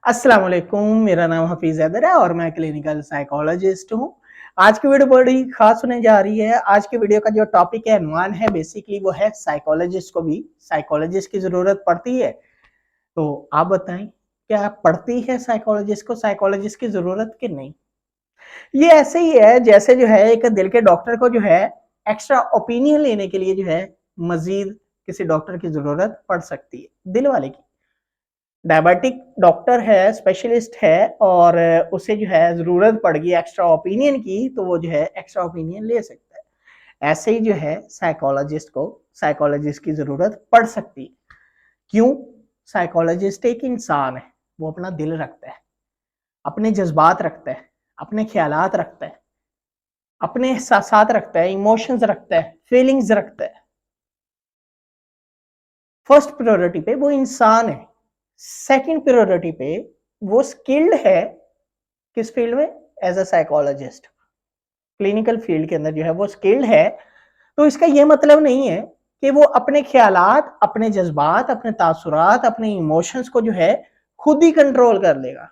अस्सलाम वालेकुम, मेरा नाम हफीज हैदर है और मैं क्लिनिकल साइकोलॉजिस्ट हूँ। आज की वीडियो बड़ी खास होने जा रही है। आज की वीडियो का जो टॉपिक है, अनुमान है, बेसिकली वो है साइकोलॉजिस्ट को भी साइकोलॉजिस्ट की जरूरत पड़ती है। तो आप बताएं, क्या पड़ती है साइकोलॉजिस्ट को साइकोलॉजिस्ट की जरूरत कि नहीं? ये ऐसे ही है जैसे जो है एक दिल के डॉक्टर को जो है एक्स्ट्रा ओपिनियन लेने के लिए जो है मजीद किसी डॉक्टर की जरूरत पड़ सकती है, दिल वाले की। डायबिटिक डॉक्टर है, स्पेशलिस्ट है और उसे जो है ज़रूरत पड़ गई एक्स्ट्रा ओपिनियन की, तो वो जो है एक्स्ट्रा ओपिनियन ले सकता है। ऐसे ही जो है साइकोलॉजिस्ट को साइकोलॉजिस्ट की ज़रूरत पड़ सकती है। क्यों? साइकोलॉजिस्ट एक इंसान है, वो अपना दिल रखता है, अपने जज्बात रखता है, अपने ख्यालात रखता है, अपने एहसासात रखता है, इमोशंस रखता है, फीलिंग्स रखता है। फर्स्ट प्रायोरिटी पे वो इंसान है। सेकंड प्रायोरिटी पे वो स्किल्ड है। किस फील्ड में? As a psychologist, clinical field के अंदर जो है वो स्किल्ड है। तो इसका ये मतलब नहीं है कि वो अपने ख्यालात, अपने जज्बात, अपने तासुरात, अपने इमोशंस को जो है खुद ही कंट्रोल कर लेगा।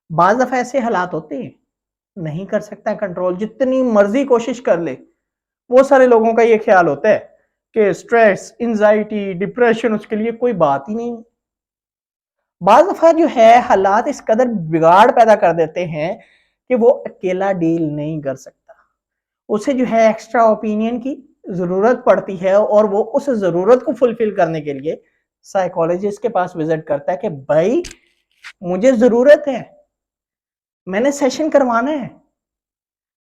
बाज दफा ऐसे हालात होते हैं, नहीं कर सकता कंट्रोल, जितनी मर्जी कोशिश कर ले। बहुत सारे लोगों का ये ख्याल होता है कि स्ट्रेस, एंजाइटी, डिप्रेशन उसके लिए कोई बात ही नहीं। बाज़ दफ़ा जो है हालात इस कदर बिगाड़ पैदा कर देते हैं कि वो अकेला डील नहीं कर सकता। उसे जो है एक्स्ट्रा ओपिनियन की ज़रूरत पड़ती है और वो उस ज़रूरत को फुलफ़िल करने के लिए साइकोलॉजिस्ट के पास विज़िट करता है कि भाई मुझे ज़रूरत है, मैंने सेशन करवाना है।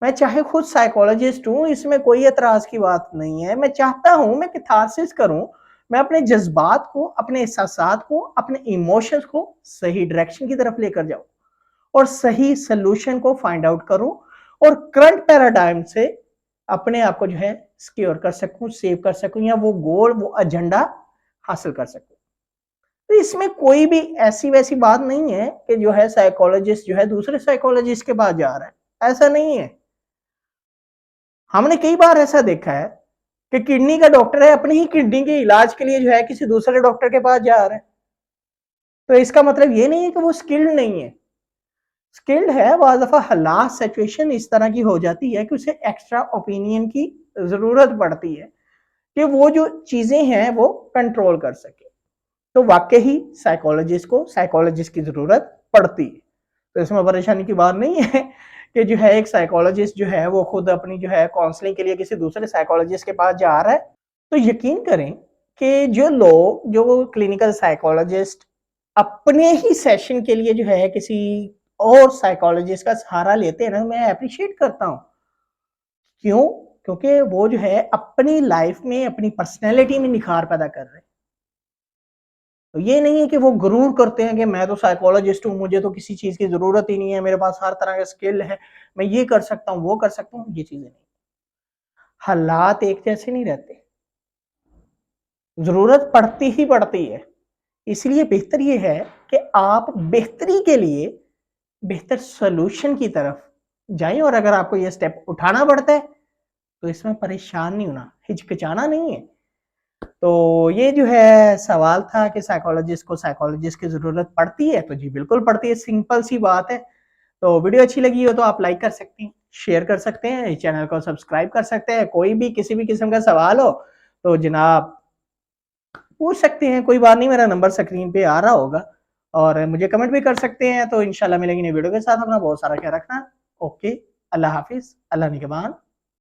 मैं चाहे खुद साइकोलॉजिस्ट हूँ, इसमें कोई एतराज़ की बात नहीं है। मैं चाहता हूँ मैं कैथारसिस करूँ, मैं अपने जज़्बात को, अपने एहसासात को, अपने इमोशंस को सही डायरेक्शन की तरफ लेकर जाऊँ और सही सॉल्यूशन को फाइंड आउट करूँ और करंट पैराडाइम से अपने आप को जो है सिक्योर कर सकूँ, सेव कर सकूँ या वो गोल, वो एजेंडा हासिल कर सकूँ। तो इसमें कोई भी ऐसी-वैसी बात नहीं है कि जो है साइकोलॉजिस्ट जो है दूसरे साइकोलॉजिस्ट के पास जा रहा है, ऐसा नहीं है। हमने कई बार ऐसा देखा है कि किडनी का डॉक्टर है, अपनी ही किडनी के इलाज के लिए जो है किसी दूसरे डॉक्टर के पास जा रहा है। तो इसका मतलब ये नहीं है कि वो स्किल्ड नहीं है, स्किल्ड है। बाज़ दफ़ा हालात, सिचुएशन इस तरह की हो जाती है कि उसे एक्स्ट्रा ओपिनियन की ज़रूरत पड़ती है कि वो जो चीज़ें हैं वो कंट्रोल कर सके। तो वाक़ई ही साइकोलॉजिस्ट को साइकोलॉजिस्ट की ज़रूरत पड़ती है। तो इसमें परेशानी की बात नहीं है कि जो है एक साइकोलॉजिस्ट जो है वो खुद अपनी जो है काउंसलिंग के लिए किसी दूसरे साइकोलॉजिस्ट के पास जा रहा है। तो यकीन करें कि जो लोग, जो क्लिनिकल साइकोलॉजिस्ट अपने ही सेशन के लिए जो है किसी और साइकोलॉजिस्ट का सहारा लेते हैं ना, मैं एप्रिशिएट करता हूँ। क्यों? क्योंकि वो जो है अपनी लाइफ में, अपनी पर्सनैलिटी में निखार पैदा कर रहे हैं। तो ये नहीं है कि वो गुरूर करते हैं कि मैं तो साइकोलॉजिस्ट हूँ, मुझे तो किसी चीज़ की ज़रूरत ही नहीं है, मेरे पास हर तरह का स्किल है, मैं ये कर सकता हूँ, वो कर सकता हूँ, ये चीज़ें नहीं। हालात एक जैसे नहीं रहते, ज़रूरत पड़ती ही पड़ती है। इसलिए बेहतर ये है कि आप बेहतरी के लिए बेहतर सॉल्यूशन की तरफ जाएँ और अगर आपको ये स्टेप उठाना पड़ता है, तो इसमें परेशान नहीं होना, हिचकिचाना नहीं है। तो ये जो है सवाल था कि साइकोलॉजिस्ट को साइकोलॉजिस्ट की ज़रूरत पड़ती है? तो जी बिल्कुल पड़ती है, सिंपल सी बात है। तो वीडियो अच्छी लगी हो तो आप लाइक कर सकते हैं, शेयर कर सकते हैं, चैनल को सब्सक्राइब कर सकते हैं। कोई भी किसी भी किस्म का सवाल हो तो जनाब पूछ सकते हैं, कोई बात नहीं, मेरा नंबर स्क्रीन पे आ रहा होगा और मुझे कमेंट भी कर सकते हैं। तो इंशाल्लाह मिलेंगे नई वीडियो के साथ। अपना बहुत सारा ख्याल रखना। ओके, अल्लाह हाफ़िज़, अल्लाह निगहबान।